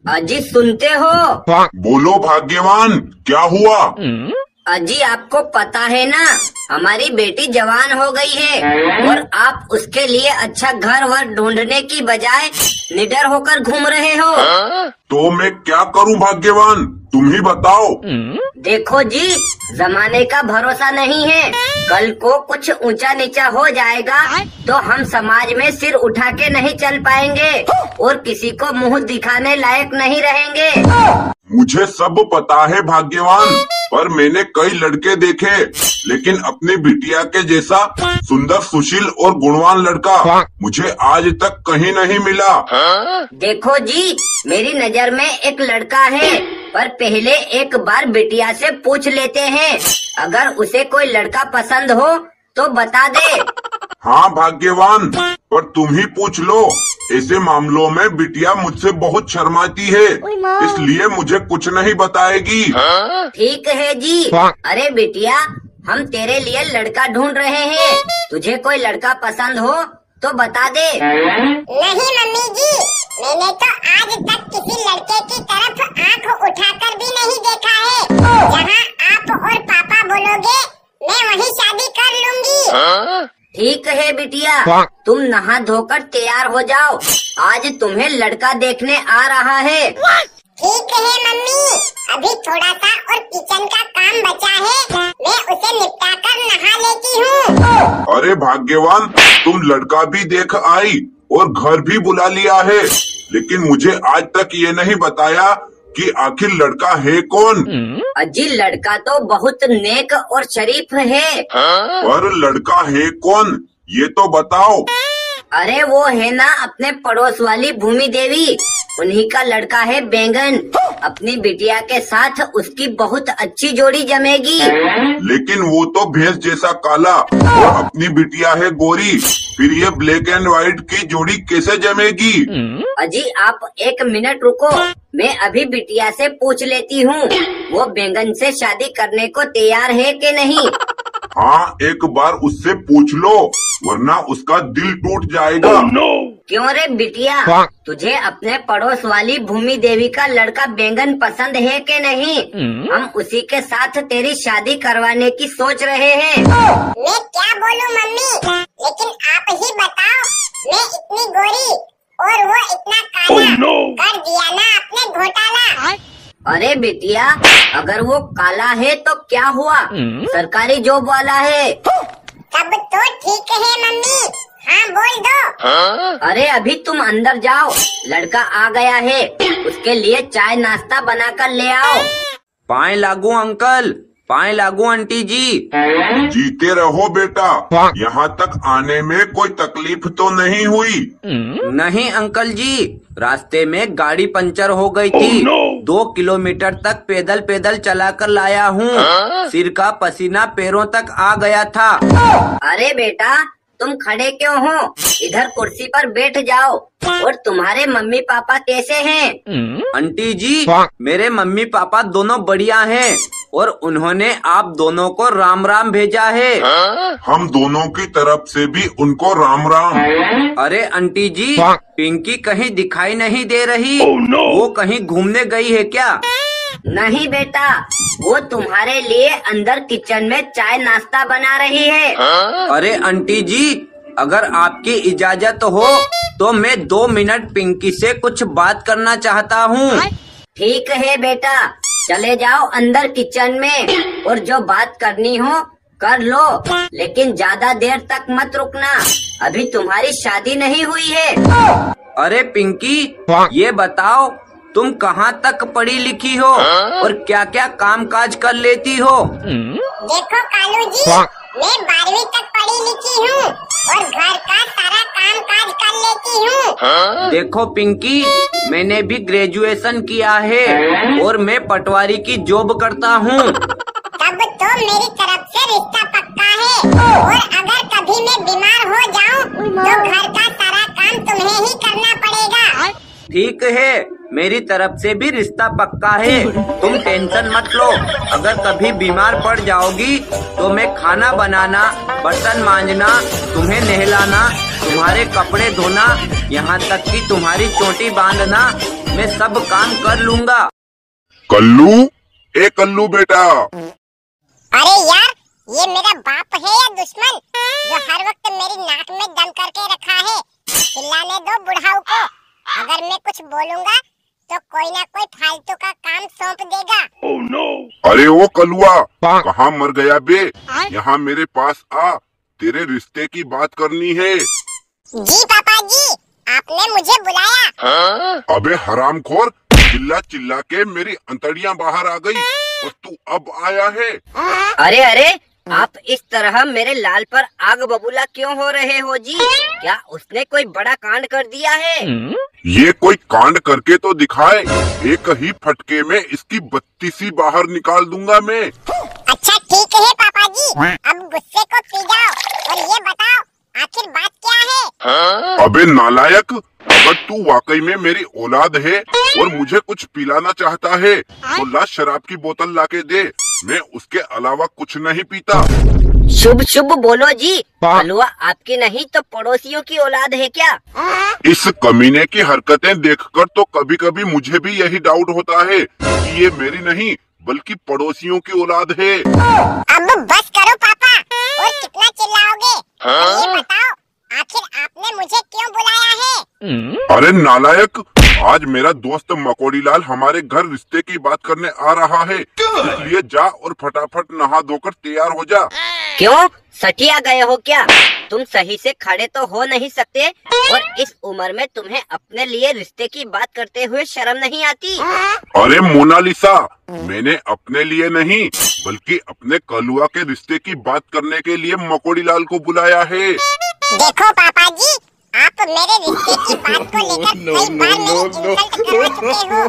अजी सुनते हो? बोलो भाग्यवान, क्या हुआ? अजी आपको पता है ना, हमारी बेटी जवान हो गई है और आप उसके लिए अच्छा घर वर ढूंढने की बजाय निडर होकर घूम रहे हो। तो मैं क्या करूं भाग्यवान, तुम ही बताओ। देखो जी, जमाने का भरोसा नहीं है, कल को कुछ ऊंचा नीचा हो जाएगा तो हम समाज में सिर उठा के नहीं चल पाएंगे और किसी को मुंह दिखाने लायक नहीं रहेंगे। मुझे सब पता है भाग्यवान, पर मैंने कई लड़के देखे, लेकिन अपनी बिटिया के जैसा सुंदर, सुशील और गुणवान लड़का मुझे आज तक कहीं नहीं मिला। देखो जी, मेरी नजर में एक लड़का है, पर पहले एक बार बिटिया से पूछ लेते हैं, अगर उसे कोई लड़का पसंद हो तो बता दे। हाँ भाग्यवान, पर तुम ही पूछ लो, ऐसे मामलों में बिटिया मुझसे बहुत शर्माती है, इसलिए मुझे कुछ नहीं बताएगी। ठीक है जी। अरे बिटिया, हम तेरे लिए लड़का ढूंढ रहे हैं, तुझे कोई लड़का पसंद हो तो बता दे। नहीं मम्मी जी, मैंने तो आज तक किसी लड़के की तरफ आंख उठाकर भी नहीं देखा है। जहाँ आप और पापा बोलोगे मैं वहीं शादी कर लूंगी। ठीक है बिटिया, तुम नहा धोकर तैयार हो जाओ, आज तुम्हें लड़का देखने आ रहा है। ठीक है मम्मी, अभी थोड़ा सा और किचन का काम बचा है, मैं उसे निपटा कर नहा लेती हूँ। अरे भाग्यवान, तुम लड़का भी देख आई और घर भी बुला लिया है, लेकिन मुझे आज तक ये नहीं बताया कि आखिर लड़का है कौन। अजी लड़का तो बहुत नेक और शरीफ है। और लड़का है कौन, ये तो बताओ। अरे वो है ना अपने पड़ोस वाली भूमि देवी, उन्हीं का लड़का है बैंगन। अपनी बिटिया के साथ उसकी बहुत अच्छी जोड़ी जमेगी। लेकिन वो तो भैंस जैसा काला और अपनी बिटिया है गोरी, फिर ये ब्लैक एंड व्हाइट की जोड़ी कैसे जमेगी? अजी आप एक मिनट रुको, मैं अभी बिटिया से पूछ लेती हूँ, वो बैंगन से शादी करने को तैयार है कि नहीं। हाँ, एक बार उससे पूछ लो, वरना उसका दिल टूट जाएगा। क्यों रे बिटिया, तुझे अपने पड़ोस वाली भूमि देवी का लड़का बैंगन पसंद है कि नहीं? हम उसी के साथ तेरी शादी करवाने की सोच रहे हैं। मैं क्या बोलूं मम्मी, लेकिन आप ही बताओ, मैं इतनी गोरी और वो इतना काला, कर दिया ना आपने घोटाला। अरे बिटिया, अगर वो काला है तो क्या हुआ, सरकारी जॉब वाला है। तब तो ठीक है मम्मी, हाँ बोल दो। अरे अभी तुम अंदर जाओ, लड़का आ गया है, उसके लिए चाय नाश्ता बनाकर ले आओ। पाए लागू अंकल, पाए लागू आंटी जी। जीते रहो बेटा, यहाँ तक आने में कोई तकलीफ तो नहीं हुई? नहीं अंकल जी, रास्ते में गाड़ी पंचर हो गई थी। 2 किलोमीटर तक पैदल पैदल चला कर लाया हूँ, सिर का पसीना पैरों तक आ गया था। अरे बेटा, तुम खड़े क्यों हो, इधर कुर्सी पर बैठ जाओ। और तुम्हारे मम्मी पापा कैसे हैं? आंटी जी, मेरे मम्मी पापा दोनों बढ़िया हैं और उन्होंने आप दोनों को राम राम भेजा है। हम दोनों की तरफ से भी उनको राम राम। अरे आंटी जी, पिंकी कहीं दिखाई नहीं दे रही, वो कहीं घूमने गई है क्या? नहीं बेटा, वो तुम्हारे लिए अंदर किचन में चाय नाश्ता बना रही है। अरे आंटी जी, अगर आपकी इजाजत हो तो मैं 2 मिनट पिंकी से कुछ बात करना चाहता हूँ। ठीक है बेटा, चले जाओ अंदर किचन में और जो बात करनी हो कर लो, लेकिन ज्यादा देर तक मत रुकना, अभी तुम्हारी शादी नहीं हुई है। अरे पिंकी, ये बताओ तुम कहाँ तक पढ़ी लिखी हो और क्या क्या काम काज कर लेती हो? देखो कालू जी, मैं 12वीं तक पढ़ी लिखी हूँ और घर का सारा काम काज कर लेती हूँ। देखो पिंकी, मैंने भी ग्रेजुएशन किया है और मैं पटवारी की जॉब करता हूँ। तब तो मेरी तरफ से रिश्ता पक्का है, और अगर कभी मैं बीमार हो जाऊँ तो घर का सारा काम तुम्हें ही करना पड़ेगा। ठीक है, मेरी तरफ से भी रिश्ता पक्का है, तुम टेंशन मत लो। अगर कभी बीमार पड़ जाओगी तो मैं खाना बनाना, बर्तन मांजना, तुम्हें नहलाना तुम्हारे कपड़े धोना, यहाँ तक कि तुम्हारी चोटी बांधना, मैं सब काम कर लूँगा। कल्लू, ए कल्लू बेटा। अरे यार, ये मेरा बाप है या दुश्मन जो हर वक्त मेरी नाक में दम करके रखा है? चिल्लाने दो बुढ़ाऊ को। अगर मैं कुछ बोलूँगा तो कोई ना कोई फालतू का काम सौंप देगा। Oh, no. अरे वो कलुआ, कहाँ मर गया बे? यहाँ मेरे पास आ, तेरे रिश्ते की बात करनी है। जी पापा जी, आपने मुझे बुलाया? अबे हरामखोर, चिल्ला चिल्ला के मेरी अंतड़ियाँ बाहर आ गई और तू अब आया है। अरे अरे, आप इस तरह मेरे लाल पर आग बबूला क्यों हो रहे हो जी? क्या उसने कोई बड़ा कांड कर दिया है? ये कोई कांड करके तो दिखाए, एक ही फटके में इसकी बत्तीसी बाहर निकाल दूंगा मैं। अच्छा ठीक है पापा जी, अब गुस्से को पी जाओ और ये बताओ आखिर बात क्या है? अबे नालायक, अगर तू वाकई में मेरी औलाद है और मुझे कुछ पिलाना चाहता है तो ला शराब की बोतल लाके दे, मैं उसके अलावा कुछ नहीं पीता। शुभ शुभ बोलो जी। हलवा आपकी नहीं तो पड़ोसियों की औलाद है क्या? इस कमीने की हरकतें देखकर तो कभी कभी मुझे भी यही डाउट होता है कि ये मेरी नहीं बल्कि पड़ोसियों की औलाद है। अब बस करो पापा, और कितना चिल्लाओगे? और ये बताओ आखिर आपने मुझे क्यों बुलाया है? अरे नालायक, आज मेरा दोस्त मकोड़ीलाल हमारे घर रिश्ते की बात करने आ रहा है, इसलिए जा और फटाफट नहा धोकर तैयार हो जा। क्यों, सटिया गए हो क्या? तुम सही से खड़े तो हो नहीं सकते और इस उम्र में तुम्हें अपने लिए रिश्ते की बात करते हुए शर्म नहीं आती? अरे मोनालिसा, मैंने अपने लिए नहीं बल्कि अपने कलुआ के रिश्ते की बात करने के लिए मकोड़ीलाल को बुलाया है। देखो पापा जी, आप मेरे रिश्ते की बात को लेकर कई बार मेरी इंसल्ट करवा चुके हो।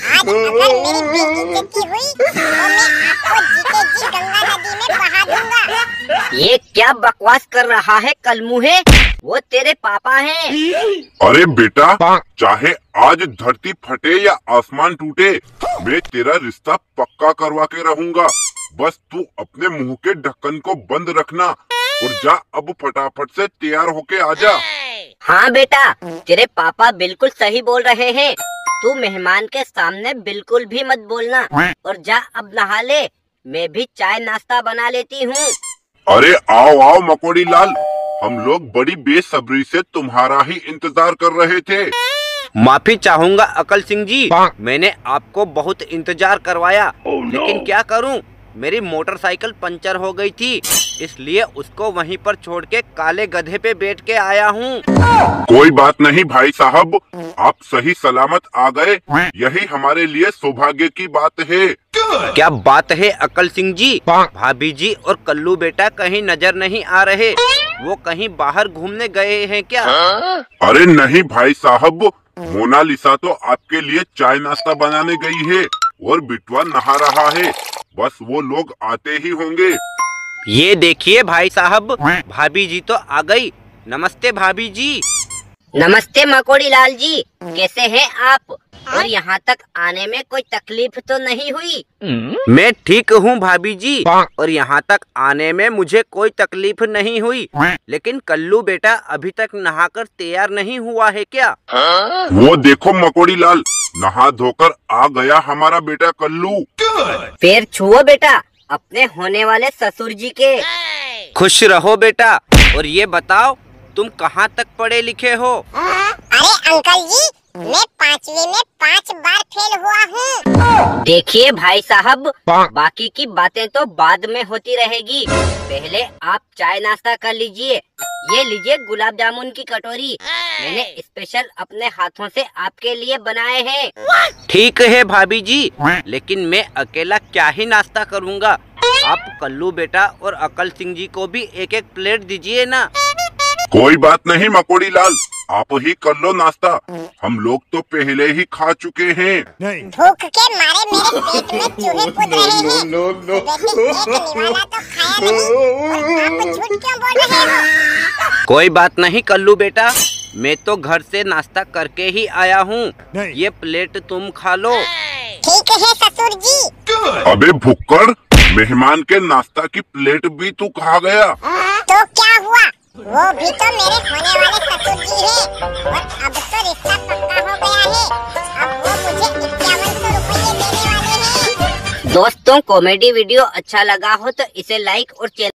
आज अगर मेरी बेइज्जती हुई तो मैं आपको जीते जी गंगा नदी में बहा दूंगा। ये क्या बकवास कर रहा है कलमुहे? वो तेरे पापा हैं। अरे बेटा, चाहे आज धरती फटे या आसमान टूटे, मैं तेरा रिश्ता पक्का करवा के रहूंगा। बस तू अपने मुंह के ढक्कन को बंद रखना और जा अब फटाफट से तैयार होके आ जा। हाँ बेटा, तेरे पापा बिल्कुल सही बोल रहे हैं। तू मेहमान के सामने बिल्कुल भी मत बोलना और जा अब नहा ले। मैं भी चाय नाश्ता बना लेती हूँ। अरे आओ आओ मकोड़ी लाल, हम लोग बड़ी बेसब्री से तुम्हारा ही इंतजार कर रहे थे। माफी चाहूंगा अकल सिंह जी, मैंने आपको बहुत इंतजार करवाया, लेकिन क्या करूं, मेरी मोटरसाइकिल पंचर हो गई थी, इसलिए उसको वहीं पर छोड़ के काले गधे पे बैठ के आया हूँ। कोई बात नहीं भाई साहब, आप सही सलामत आ गए, यही हमारे लिए सौभाग्य की बात है। क्या बात है अकल सिंह जी, भाभी जी और कल्लू बेटा कहीं नजर नहीं आ रहे, वो कहीं बाहर घूमने गए हैं क्या? अरे नहीं भाई साहब, मोनालिसा तो आपके लिए चाय नाश्ता बनाने गई है और बिटवा नहा रहा है, बस वो लोग आते ही होंगे। ये देखिए भाई साहब, भाभी जी तो आ गई। नमस्ते भाभी जी। नमस्ते मकोड़ी लाल जी, कैसे हैं आप? और यहाँ तक आने में कोई तकलीफ तो नहीं हुई? मैं ठीक हूँ भाभी जी, और यहाँ तक आने में मुझे कोई तकलीफ नहीं हुई, लेकिन कल्लू बेटा अभी तक नहाकर तैयार नहीं हुआ है क्या? वो देखो मकोड़ी लाल, नहा धोकर आ गया हमारा बेटा कल्लू। पैर छुओ बेटा अपने होने वाले ससुर जी के। खुश रहो बेटा। और ये बताओ, तुम कहाँ तक पढ़े लिखे हो? अरे अंकल जी, मैं 5वीं में 5 बार फेल हुआ हूँ। देखिए भाई साहब, बाकी की बातें तो बाद में होती रहेगी, पहले आप चाय नाश्ता कर लीजिए। ये लीजिए गुलाब जामुन की कटोरी, मैंने स्पेशल अपने हाथों से आपके लिए बनाए हैं। ठीक है भाभी जी, लेकिन मैं अकेला क्या ही नाश्ता करूँगा, आप कल्लू बेटा और अकल सिंह जी को भी एक एक प्लेट दीजिए ना। कोई बात नहीं मकोड़ी लाल, आप ही कर लो नाश्ता, हम लोग तो पहले ही खा चुके हैं। भूख के मारे मेरे पेट में चूहे कूद रहे हैं। लेकिन एक निवाला तो खाया नहीं, और आप झूठ क्यों बोल रहे हो? कोई बात नहीं कल्लू बेटा, मैं तो घर से नाश्ता करके ही आया हूँ, ये प्लेट तुम खा लो। ठीक है ससुर जी। अबे भुक्कड़, मेहमान के नाश्ता की प्लेट भी तू खा गया? तो क्या हुआ, वो भी तो मेरे होने वाले ससुर जी हैं और अब तो रिश्ता पक्का हो गया है। अब वो मुझे 5100 रुपये देने वाले हैं। दोस्तों, कॉमेडी वीडियो अच्छा लगा हो तो इसे लाइक और चैनल